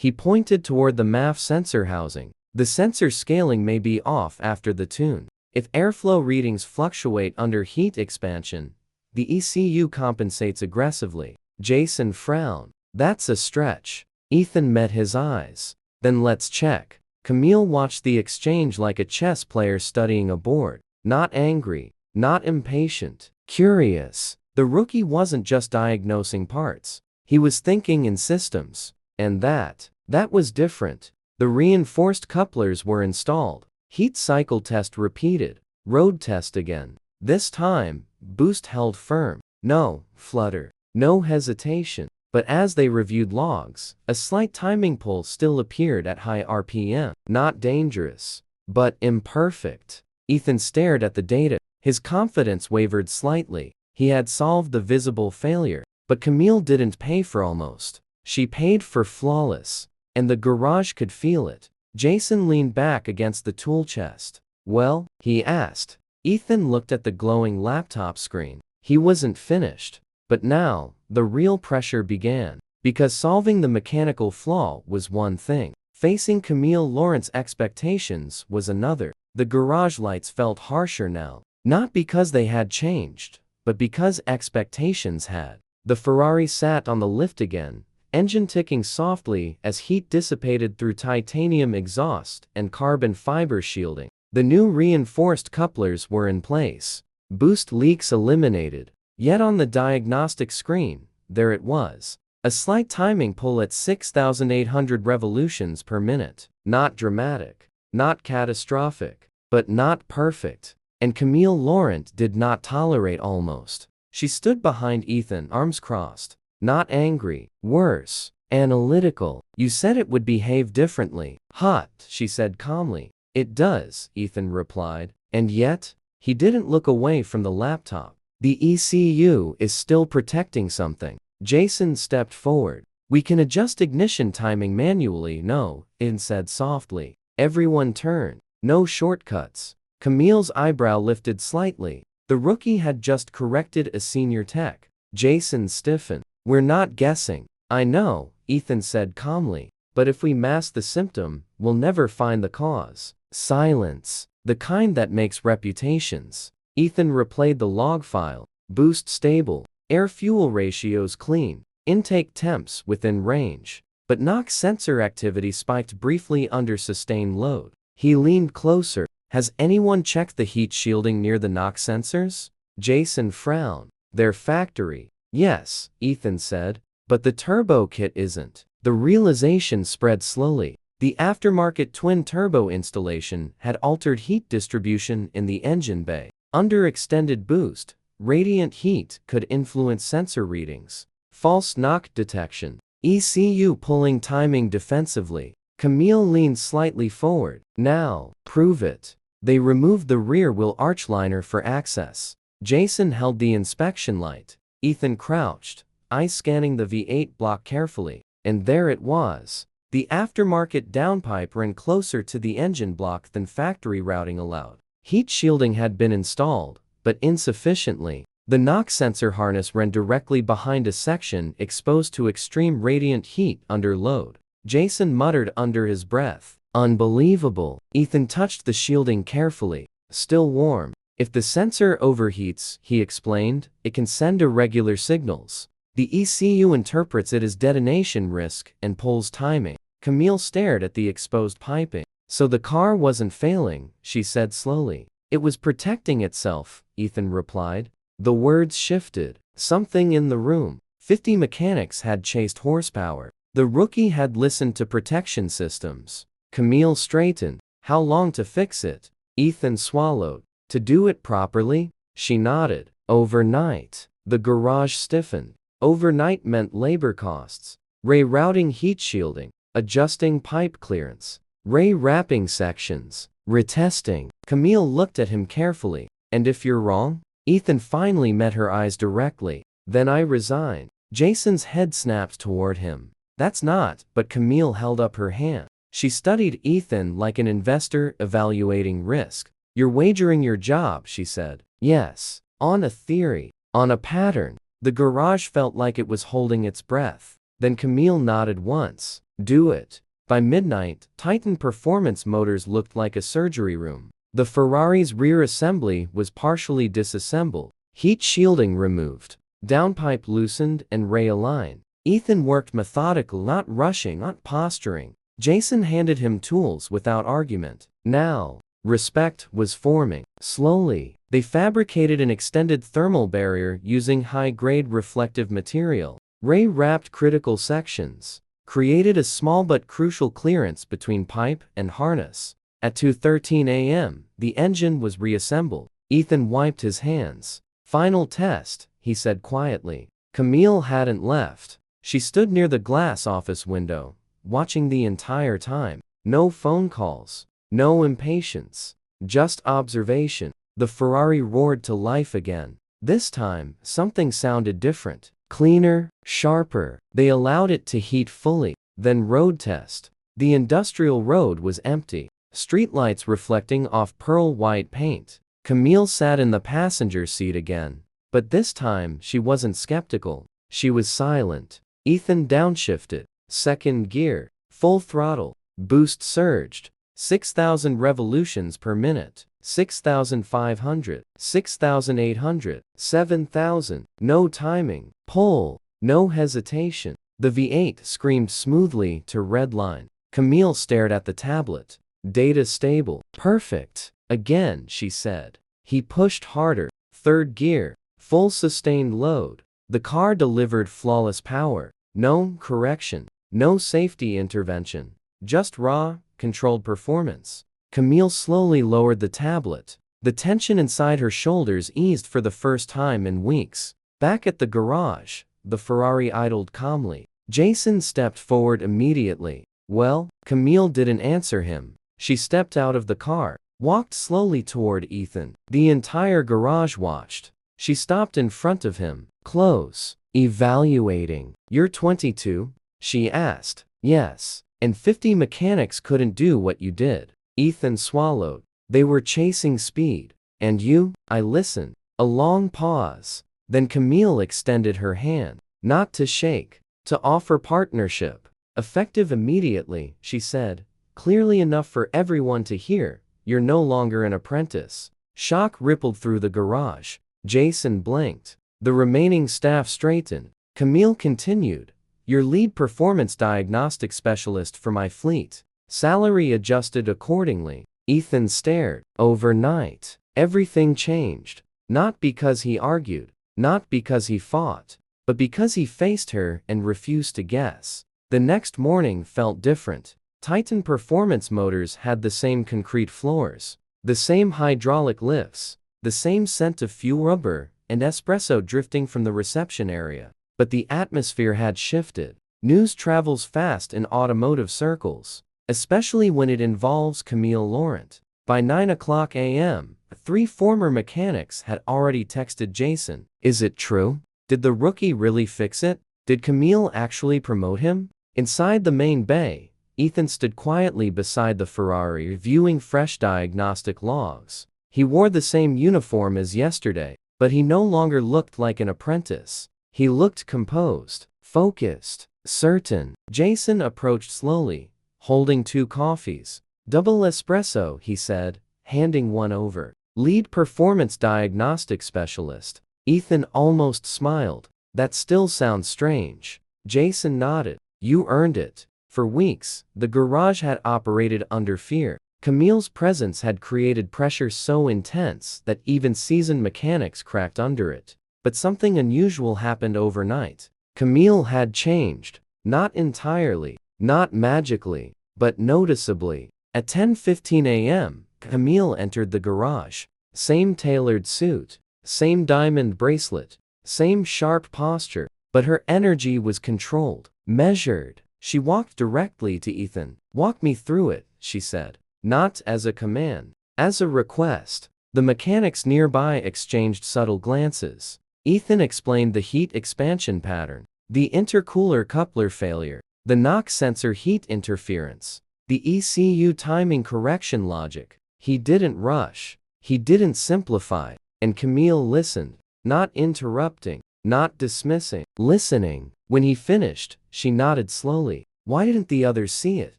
He pointed toward the MAF sensor housing. The sensor scaling may be off after the tune. If airflow readings fluctuate under heat expansion, the ECU compensates aggressively. Jason frowned. That's a stretch. Ethan met his eyes. Then let's check. Camille watched the exchange like a chess player studying a board. Not angry, not impatient, curious. The rookie wasn't just diagnosing parts. He was thinking in systems. And that was different. The reinforced couplers were installed. Heat cycle test repeated. Road test again. This time, boost held firm. No flutter. No hesitation. But as they reviewed logs, a slight timing pull still appeared at high RPM. Not dangerous, but imperfect. Ethan stared at the data. His confidence wavered slightly. He had solved the visible failure. But Camille didn't pay for almost. She paid for flawless. And the garage could feel it. Jason leaned back against the tool chest. Well? He asked. Ethan looked at the glowing laptop screen. He wasn't finished. But now, the real pressure began. Because solving the mechanical flaw was one thing. Facing Camille Laurent's expectations was another. The garage lights felt harsher now. Not because they had changed, but because expectations had. The Ferrari sat on the lift again, engine ticking softly as heat dissipated through titanium exhaust and carbon fiber shielding. The new reinforced couplers were in place. Boost leaks eliminated. Yet on the diagnostic screen, there it was. A slight timing pull at 6,800 revolutions per minute. Not dramatic, not catastrophic, but not perfect. And Camille Laurent did not tolerate almost. She stood behind Ethan, arms crossed. Not angry, worse, analytical. You said it would behave differently. Hot, she said calmly. It does, Ethan replied. And yet, he didn't look away from the laptop. The ECU is still protecting something. Jason stepped forward. We can adjust ignition timing manually, no, Ethan said softly. Everyone turned. No shortcuts. Camille's eyebrow lifted slightly. The rookie had just corrected a senior tech. Jason stiffened. We're not guessing. I know, Ethan said calmly. But if we mask the symptom, we'll never find the cause. Silence. The kind that makes reputations. Ethan replayed the log file. Boost stable. Air-fuel ratios clean. Intake temps within range. But NOx sensor activity spiked briefly under sustained load. He leaned closer. Has anyone checked the heat shielding near the NOx sensors? Jason frowned. They're factory. Yes, Ethan said. But the turbo kit isn't. The realization spread slowly. The aftermarket twin-turbo installation had altered heat distribution in the engine bay. Under extended boost, radiant heat could influence sensor readings. False knock detection. ECU pulling timing defensively. Camille leaned slightly forward. Now, prove it. They removed the rear wheel arch liner for access. Jason held the inspection light. Ethan crouched, eyes scanning the V8 block carefully. And there it was. The aftermarket downpipe ran closer to the engine block than factory routing allowed. Heat shielding had been installed, but insufficiently. The NOx sensor harness ran directly behind a section exposed to extreme radiant heat under load. Jason muttered under his breath. Unbelievable. Ethan touched the shielding carefully. Still warm. If the sensor overheats, he explained, it can send irregular signals. The ECU interprets it as detonation risk and pulls timing. Camille stared at the exposed piping. So the car wasn't failing, she said slowly. It was protecting itself, Ethan replied. The words shifted. Something in the room. 50 mechanics had chased horsepower. The rookie had listened to protection systems. Camille straightened. How long to fix it? Ethan swallowed. To do it properly? She nodded. Overnight. The garage stiffened. Overnight meant labor costs. Rerouting heat shielding. Adjusting pipe clearance. Re-wrapping sections. Retesting. Camille looked at him carefully. And if you're wrong? Ethan finally met her eyes directly. Then I resign. Jason's head snapped toward him. That's not, but Camille held up her hand. She studied Ethan like an investor evaluating risk. You're wagering your job, she said. Yes. On a theory. On a pattern. The garage felt like it was holding its breath. Then Camille nodded once. Do it. By midnight, Titan Performance Motors looked like a surgery room. The Ferrari's rear assembly was partially disassembled, heat shielding removed, downpipe loosened and realigned. Ethan worked methodical, not rushing, not posturing. Jason handed him tools without argument. Now, respect was forming. Slowly, they fabricated an extended thermal barrier using high-grade reflective material. Ray wrapped critical sections, created a small but crucial clearance between pipe and harness. At 2:13 a.m., the engine was reassembled. Ethan wiped his hands. Final test, he said quietly. Camille hadn't left. She stood near the glass office window, watching the entire time. No phone calls, no impatience, just observation. The Ferrari roared to life again. This time, something sounded different. Cleaner, sharper. They allowed it to heat fully. Then road test. The industrial road was empty. Streetlights reflecting off pearl white paint. Camille sat in the passenger seat again. But this time, she wasn't skeptical. She was silent. Ethan downshifted. Second gear. Full throttle. Boost surged. 6,000 revolutions per minute. 6,500. 6,800. 7,000. No timing. Pull. No hesitation. The V8 screamed smoothly to redline. Camille stared at the tablet. Data stable. Perfect. Again, she said. He pushed harder. Third gear. Full sustained load. The car delivered flawless power. No correction. No safety intervention. Just raw, controlled performance. Camille slowly lowered the tablet. The tension inside her shoulders eased for the first time in weeks. Back at the garage, the Ferrari idled calmly. Jason stepped forward immediately. Well, Camille didn't answer him. She stepped out of the car, walked slowly toward Ethan. The entire garage watched. She stopped in front of him, close, evaluating. "You're 22?" she asked. "Yes. And 50 mechanics couldn't do what you did." Ethan swallowed. "They were chasing speed. And you?" "I listened." A long pause. Then Camille extended her hand. Not to shake. To offer partnership. "Effective immediately," she said. "Clearly enough for everyone to hear. You're no longer an apprentice." Shock rippled through the garage. Jason blinked. The remaining staff straightened. Camille continued. "Your lead performance diagnostic specialist for my fleet." Salary adjusted accordingly. Ethan stared. Overnight, everything changed. Not because he argued, not because he fought, but because he faced her and refused to guess. The next morning felt different. Titan Performance Motors had the same concrete floors, the same hydraulic lifts, the same scent of fuel rubber and espresso drifting from the reception area. But the atmosphere had shifted. News travels fast in automotive circles, especially when it involves Camille Laurent. By 9 a.m., 3 former mechanics had already texted Jason. "Is it true? Did the rookie really fix it? Did Camille actually promote him?" Inside the main bay, Ethan stood quietly beside the Ferrari reviewing fresh diagnostic logs. He wore the same uniform as yesterday, but he no longer looked like an apprentice. He looked composed, focused, certain. Jason approached slowly, holding 2 coffees. "Double espresso," he said, handing one over. "Lead performance diagnostic specialist." Ethan almost smiled. "That still sounds strange." Jason nodded. "You earned it." For weeks, the garage had operated under fear. Camille's presence had created pressure so intense that even seasoned mechanics cracked under it. But something unusual happened overnight. Camille had changed. Not entirely, not magically, but noticeably. At 10:15 a.m., Camille entered the garage. Same tailored suit, same diamond bracelet, same sharp posture, but her energy was controlled, measured. She walked directly to Ethan. "Walk me through it," she said. Not as a command, as a request. The mechanics nearby exchanged subtle glances. Ethan explained the heat expansion pattern, the intercooler coupler failure, the knock sensor heat interference, the ECU timing correction logic. He didn't rush. He didn't simplify. And Camille listened, not interrupting, not dismissing, listening. When he finished, she nodded slowly. Why didn't the others see it?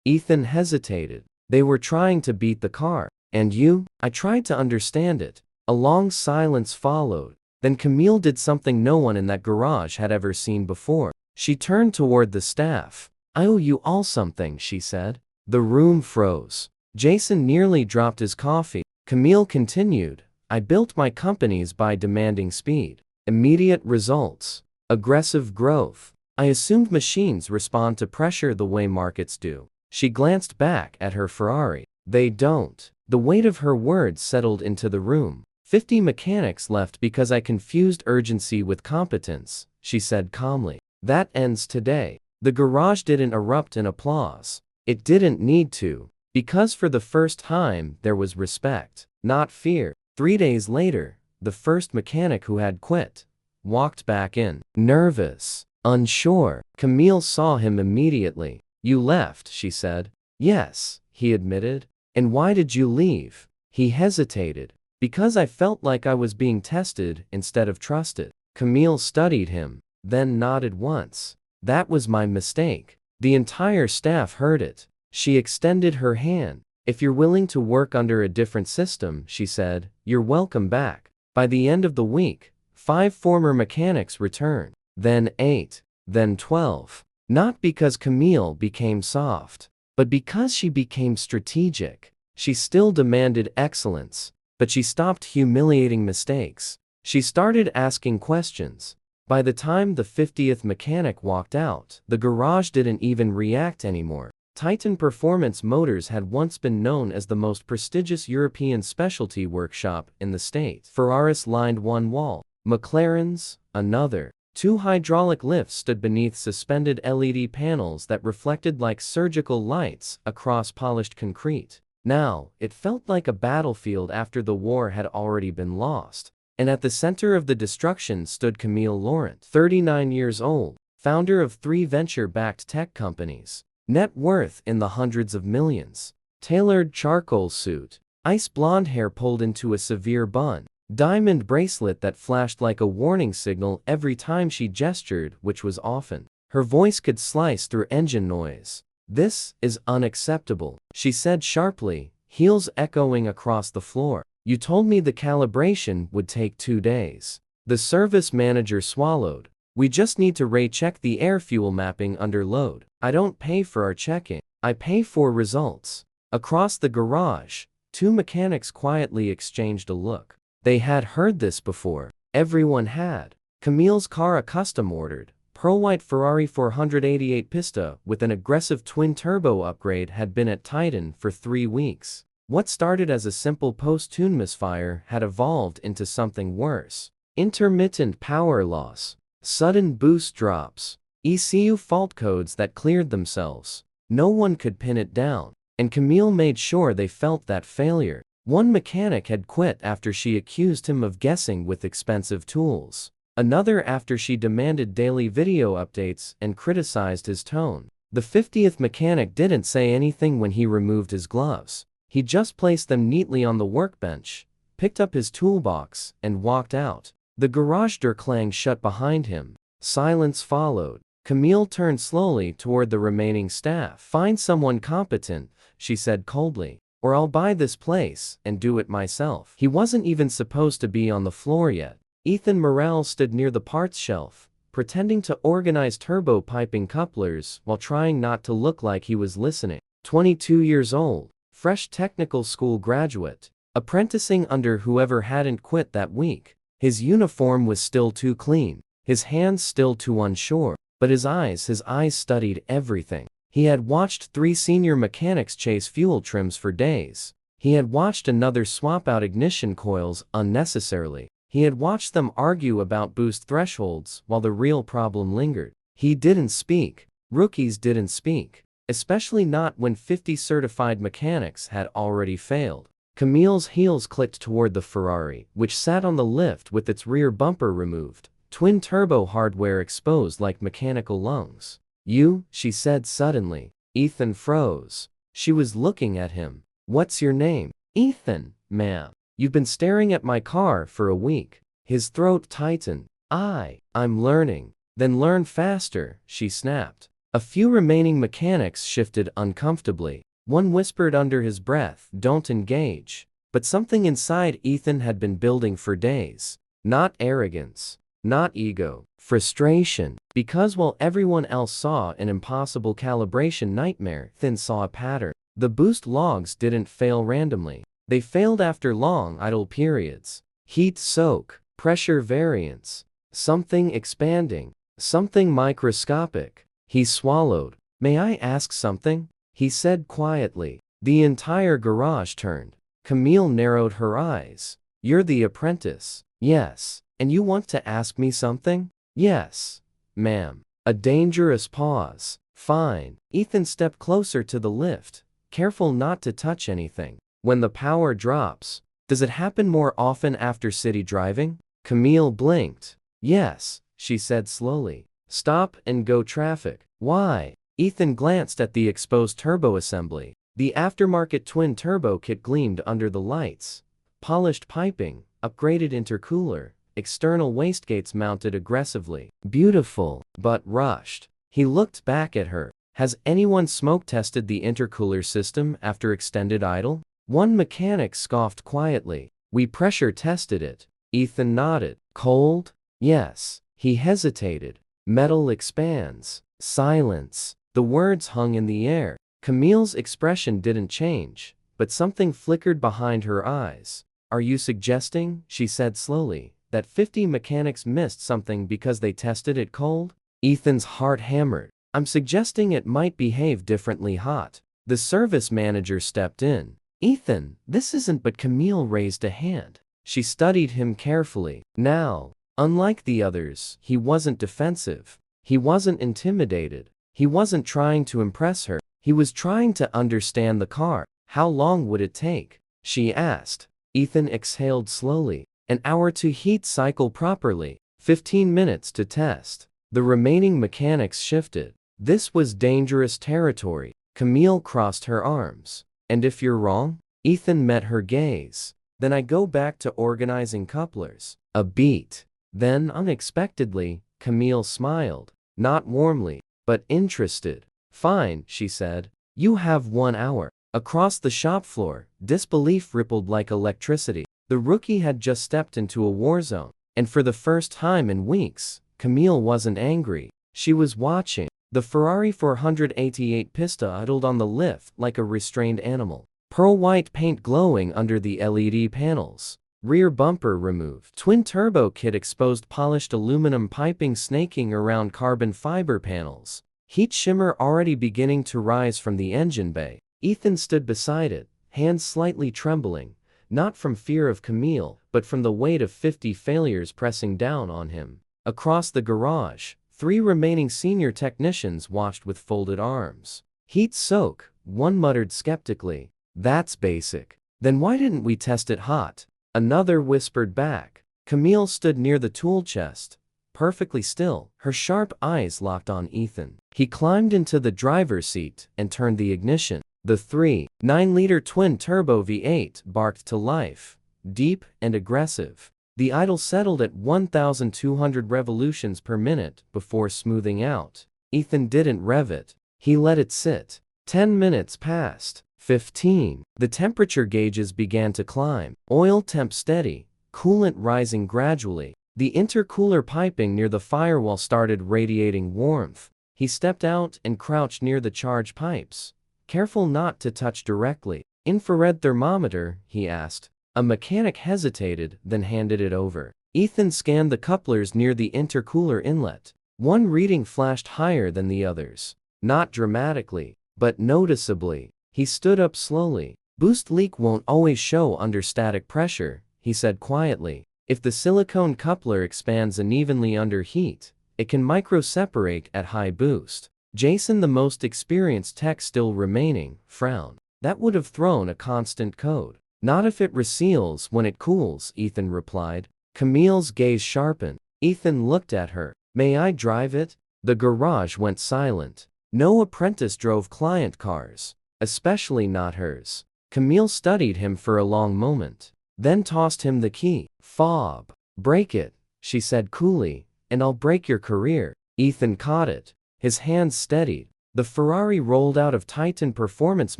Ethan hesitated. They were trying to beat the car. And you? I tried to understand it. A long silence followed. Then Camille did something no one in that garage had ever seen before. She turned toward the staff. I owe you all something, she said. The room froze. Jason nearly dropped his coffee. Camille continued. I built my companies by demanding speed, immediate results, aggressive growth. I assumed machines respond to pressure the way markets do. She glanced back at her Ferrari. They don't. The weight of her words settled into the room. 50 mechanics left because I confused urgency with competence, she said calmly. That ends today. The garage didn't erupt in applause. It didn't need to, because for the first time there was respect, not fear. 3 days later, the first mechanic who had quit walked back in, nervous, unsure. Camille saw him immediately. You left, she said. Yes, he admitted. And why did you leave? He hesitated. Because I felt like I was being tested instead of trusted. Camille studied him, then nodded once. That was my mistake. The entire staff heard it. She extended her hand. If you're willing to work under a different system, she said, you're welcome back. By the end of the week, 5 former mechanics returned. Then 8. Then 12. Not because Camille became soft, but because she became strategic. She still demanded excellence, but she stopped humiliating mistakes. She started asking questions. By the time the 50th mechanic walked out, the garage didn't even react anymore. Titan Performance Motors had once been known as the most prestigious European specialty workshop in the States. Ferraris lined one wall, McLaren's another. 2 hydraulic lifts stood beneath suspended LED panels that reflected like surgical lights across polished concrete. Now, it felt like a battlefield after the war had already been lost. And at the center of the destruction stood Camille Laurent, 39 years old, founder of 3 venture-backed tech companies. Net worth in the hundreds of millions. Tailored charcoal suit. Ice blonde hair pulled into a severe bun. Diamond bracelet that flashed like a warning signal every time she gestured, which was often. Her voice could slice through engine noise. This is unacceptable, she said sharply, heels echoing across the floor. You told me the calibration would take 2 days. The service manager swallowed. We just need to recheck the air fuel mapping under load. I don't pay for our checking. I pay for results. Across the garage, 2 mechanics quietly exchanged a look. They had heard this before. Everyone had. Camille's car, a custom ordered, pearl-white Ferrari 488 Pista with an aggressive twin-turbo upgrade, had been at Titan for 3 weeks. What started as a simple post-tune misfire had evolved into something worse. Intermittent power loss. Sudden boost drops. ECU fault codes that cleared themselves. No one could pin it down. And Camille made sure they felt that failure. One mechanic had quit after she accused him of guessing with expensive tools. Another after she demanded daily video updates and criticized his tone. The 50th mechanic didn't say anything when he removed his gloves. He just placed them neatly on the workbench, picked up his toolbox, and walked out. The garage door clanged shut behind him. Silence followed. Camille turned slowly toward the remaining staff. Find someone competent, she said coldly, or I'll buy this place and do it myself. He wasn't even supposed to be on the floor yet. Ethan Morrell stood near the parts shelf, pretending to organize turbo piping couplers while trying not to look like he was listening. 22 years old, fresh technical school graduate, apprenticing under whoever hadn't quit that week. His uniform was still too clean, his hands still too unsure, but his eyes studied everything. He had watched 3 senior mechanics chase fuel trims for days. He had watched another swap out ignition coils unnecessarily. He had watched them argue about boost thresholds while the real problem lingered. He didn't speak. Rookies didn't speak. Especially not when 50 certified mechanics had already failed. Camille's heels clicked toward the Ferrari, which sat on the lift with its rear bumper removed, twin-turbo hardware exposed like mechanical lungs. You, she said suddenly. Ethan froze. She was looking at him. What's your name? Ethan, ma'am. You've been staring at my car for a week. His throat tightened. I'm learning. Then learn faster, she snapped. A few remaining mechanics shifted uncomfortably. One whispered under his breath, "Don't engage." But something inside Ethan had been building for days. Not arrogance. Not ego. Frustration. Because while everyone else saw an impossible calibration nightmare, Ethan saw a pattern. The boost logs didn't fail randomly. They failed after long idle periods. Heat soak. Pressure variance. Something expanding. Something microscopic. He swallowed. "May I ask something?" he said quietly. The entire garage turned. Camille narrowed her eyes. "You're the apprentice." "Yes. And you want to ask me something?" "Yes, ma'am." A dangerous pause. "Fine." Ethan stepped closer to the lift, careful not to touch anything. "When the power drops, does it happen more often after city driving?" Camille blinked. "Yes," she said slowly. "Stop and go traffic." "Why?" Ethan glanced at the exposed turbo assembly. The aftermarket twin-turbo kit gleamed under the lights. Polished piping, upgraded intercooler, external wastegates mounted aggressively. Beautiful, but rushed. He looked back at her. "Has anyone smoke-tested the intercooler system after extended idle?" One mechanic scoffed quietly. "We pressure-tested it." Ethan nodded. "Cold?" "Yes." He hesitated. "Metal expands." Silence. The words hung in the air. Camille's expression didn't change, but something flickered behind her eyes. "Are you suggesting," she said slowly, "that 50 mechanics missed something because they tested it cold?" Ethan's heart hammered. "I'm suggesting it might behave differently hot." The service manager stepped in. "Ethan, this isn't," but Camille raised a hand. She studied him carefully. Now, unlike the others, he wasn't defensive. He wasn't intimidated. He wasn't trying to impress her. He was trying to understand the car. "How long would it take?" she asked. Ethan exhaled slowly. "An hour to heat cycle properly. 15 minutes to test." The remaining mechanics shifted. This was dangerous territory. Camille crossed her arms. "And if you're wrong?" Ethan met her gaze. "Then I go back to organizing couplers." A beat. Then, unexpectedly, Camille smiled. Not warmly, but interested. "Fine," she said. "You have 1 hour." Across the shop floor, disbelief rippled like electricity. The rookie had just stepped into a war zone. And for the first time in weeks, Camille wasn't angry. She was watching. The Ferrari 488 Pista idled on the lift like a restrained animal. Pearl white paint glowing under the LED panels. Rear bumper removed. Twin turbo kit exposed, polished aluminum piping snaking around carbon fiber panels. Heat shimmer already beginning to rise from the engine bay. Ethan stood beside it, hands slightly trembling, not from fear of Camille, but from the weight of 50 failures pressing down on him. Across the garage, 3 remaining senior technicians watched with folded arms. "Heat soak," one muttered skeptically. "That's basic." "Then why didn't we test it hot?" another whispered back. Camille stood near the tool chest, perfectly still, her sharp eyes locked on Ethan. He climbed into the driver's seat and turned the ignition. The 3.9-liter twin-turbo V8 barked to life, deep and aggressive. The idle settled at 1,200 revolutions per minute before smoothing out. Ethan didn't rev it. He let it sit. 10 minutes passed. 15. The temperature gauges began to climb. Oil temp steady, coolant rising gradually. The intercooler piping near the firewall started radiating warmth. He stepped out and crouched near the charge pipes, careful not to touch directly. "Infrared thermometer?" he asked. A mechanic hesitated, then handed it over. Ethan scanned the couplers near the intercooler inlet. One reading flashed higher than the others. Not dramatically, but noticeably. He stood up slowly. "Boost leak won't always show under static pressure," he said quietly. "If the silicone coupler expands unevenly under heat, it can micro-separate at high boost." Jason, the most experienced tech still remaining, frowned. "That would have thrown a constant code." "Not if it reseals when it cools," Ethan replied. Camille's gaze sharpened. Ethan looked at her. "May I drive it?" The garage went silent. No apprentice drove client cars, especially not hers. Camille studied him for a long moment, then tossed him the key. "Fob. Break it," she said coolly, "and I'll break your career." Ethan caught it. His hands steadied. The Ferrari rolled out of Titan performance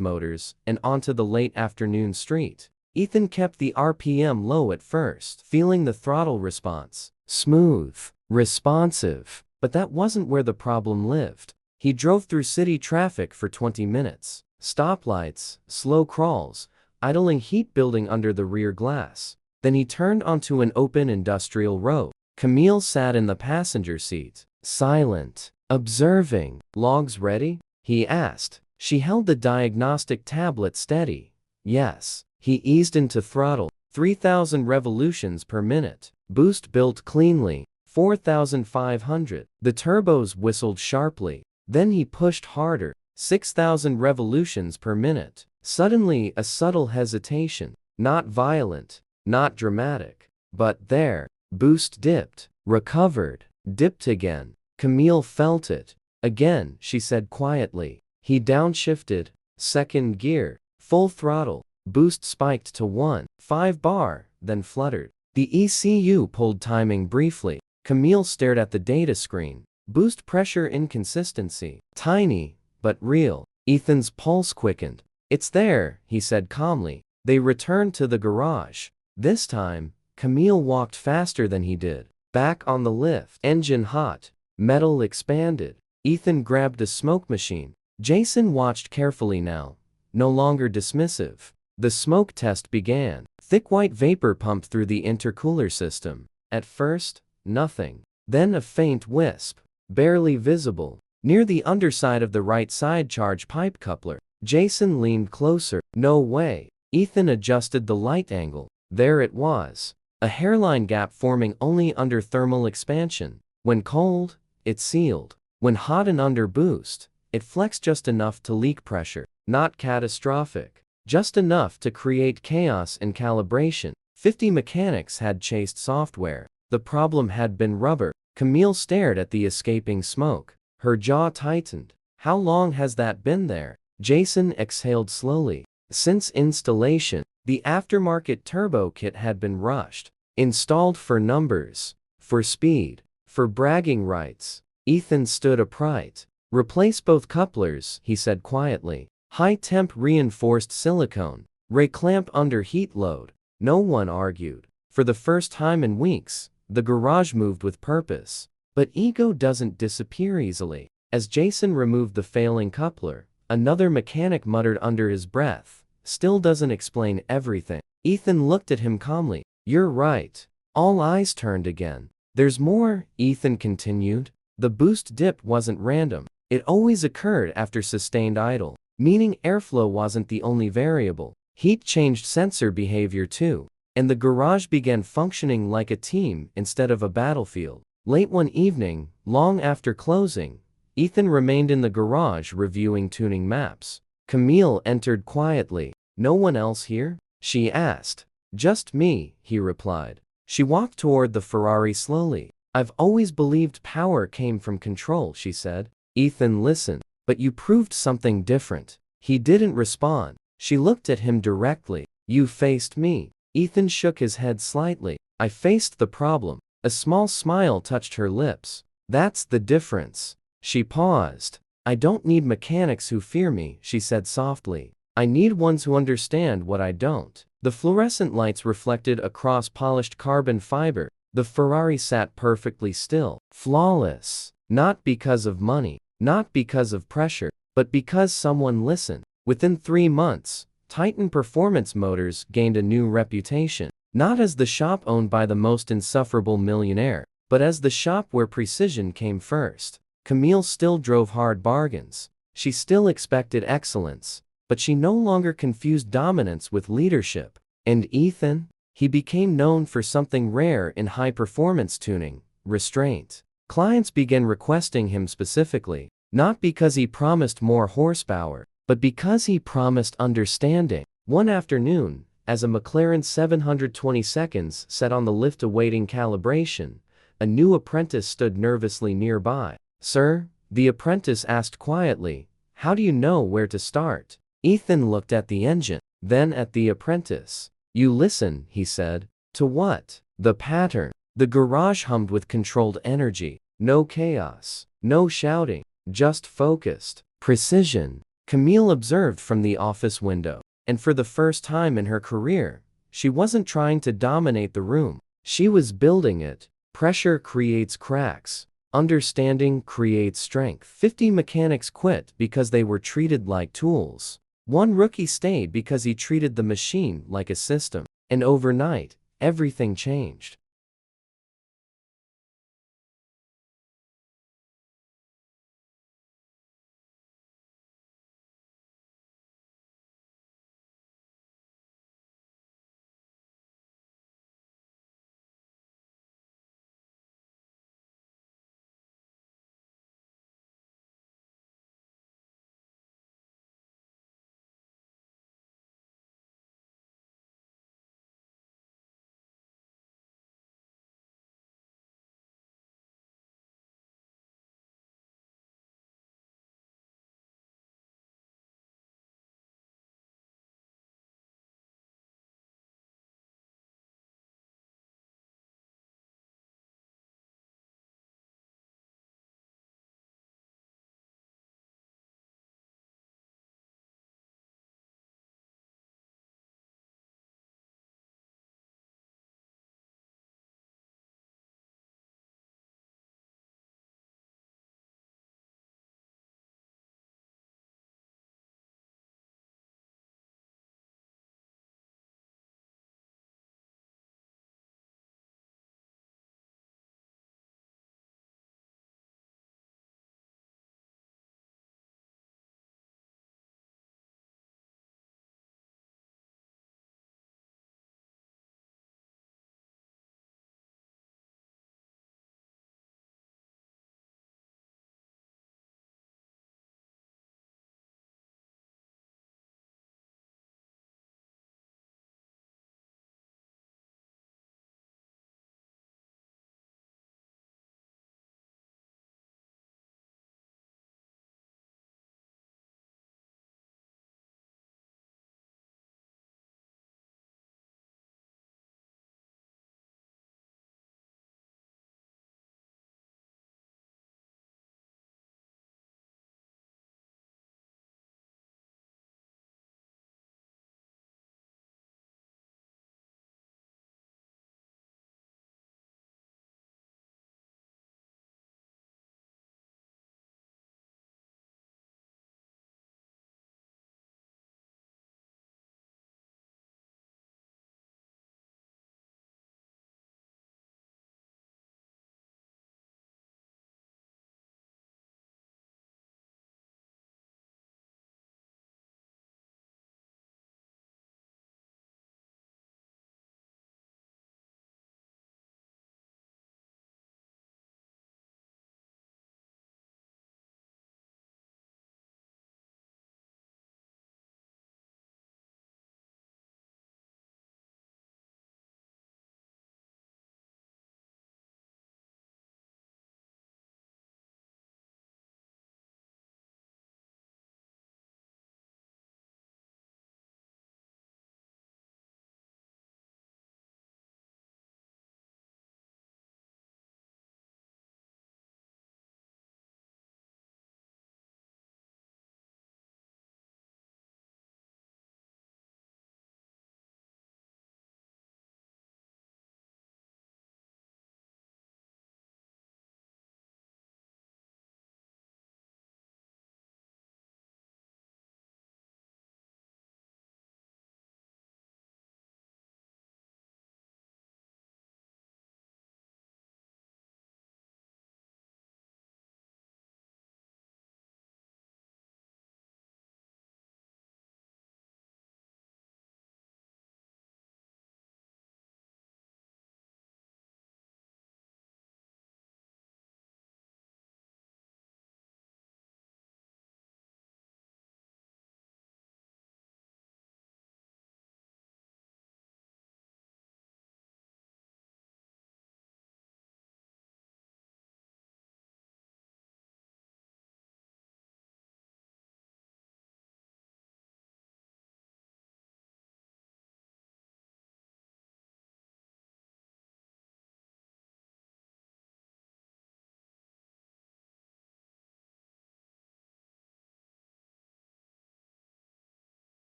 motors and onto the late afternoon street. Ethan kept the RPM low at first, feeling the throttle response smooth, responsive. But that wasn't where the problem lived. He drove through city traffic for 20 minutes. Stoplights, slow crawls, idling heat building under the rear glass. Then he turned onto an open industrial road. Camille sat in the passenger seat, silent, observing. "Logs ready?" he asked. She held the diagnostic tablet steady. "Yes." He eased into throttle. 3,000 revolutions per minute. Boost built cleanly. 4,500. The turbos whistled sharply. Then he pushed harder. 6,000 revolutions per minute. Suddenly a subtle hesitation. Not violent, not dramatic. But there. Boost dipped. Recovered. Dipped again. Camille felt it. "Again," she said quietly. He downshifted. Second gear. Full throttle. Boost spiked to 1.5 bar, then fluttered. The ECU pulled timing briefly. Camille stared at the data screen. Boost pressure inconsistency. Tiny, but real. Ethan's pulse quickened. "It's there," he said calmly. They returned to the garage. This time, Camille walked faster than he did. Back on the lift. Engine hot. Metal expanded. Ethan grabbed a smoke machine. Jason watched carefully now. No longer dismissive. The smoke test began. Thick white vapor pumped through the intercooler system. At first, nothing. Then a faint wisp. Barely visible. Near the underside of the right side charge pipe coupler. Jason leaned closer. "No way." Ethan adjusted the light angle. There it was. A hairline gap forming only under thermal expansion. When cold, it sealed. When hot and under boost, it flexed just enough to leak pressure. Not catastrophic. Just enough to create chaos in calibration. 50 mechanics had chased software. The problem had been rubber. Camille stared at the escaping smoke. Her jaw tightened. "How long has that been there?" Jason exhaled slowly. "Since installation. The aftermarket turbo kit had been rushed. Installed for numbers. For speed. For bragging rights." Ethan stood upright. "Replace both couplers," he said quietly. "High-temp reinforced silicone. Reclamp under heat load." No one argued. For the first time in weeks, the garage moved with purpose. But ego doesn't disappear easily. As Jason removed the failing coupler, another mechanic muttered under his breath, "Still doesn't explain everything." Ethan looked at him calmly. "You're right." All eyes turned again. "There's more," Ethan continued. "The boost dip wasn't random. It always occurred after sustained idle. Meaning airflow wasn't the only variable. Heat changed sensor behavior too. And the garage began functioning like a team instead of a battlefield." Late one evening, long after closing, Ethan remained in the garage reviewing tuning maps. Camille entered quietly. "No one else here?" she asked. "Just me," he replied. She walked toward the Ferrari slowly. "I've always believed power came from control," she said. Ethan listened. "But you proved something different." He didn't respond. She looked at him directly. "You faced me." Ethan shook his head slightly. "I faced the problem." A small smile touched her lips. "That's the difference." She paused. "I don't need mechanics who fear me," she said softly. "I need ones who understand what I don't." The fluorescent lights reflected across polished carbon fiber. The Ferrari sat perfectly still. Flawless. Not because of money. Not because of pressure, but because someone listened. Within 3 months, Titan Performance Motors gained a new reputation. Not as the shop owned by the most insufferable millionaire, but as the shop where precision came first. Camille still drove hard bargains. She still expected excellence, but she no longer confused dominance with leadership. And Ethan? He became known for something rare in high-performance tuning: restraint. Clients began requesting him specifically, not because he promised more horsepower, but because he promised understanding. One afternoon, as a McLaren 720 sat on the lift awaiting calibration, a new apprentice stood nervously nearby. "Sir?" the apprentice asked quietly. "How do you know where to start?" Ethan looked at the engine, then at the apprentice. "You listen," he said. "To what?" "The pattern." The garage hummed with controlled energy. No chaos. No shouting. Just focused. Precision, Camille observed from the office window. And for the first time in her career, she wasn't trying to dominate the room. She was building it. Pressure creates cracks. Understanding creates strength. 50 mechanics quit because they were treated like tools. One rookie stayed because he treated the machine like a system. And overnight, everything changed.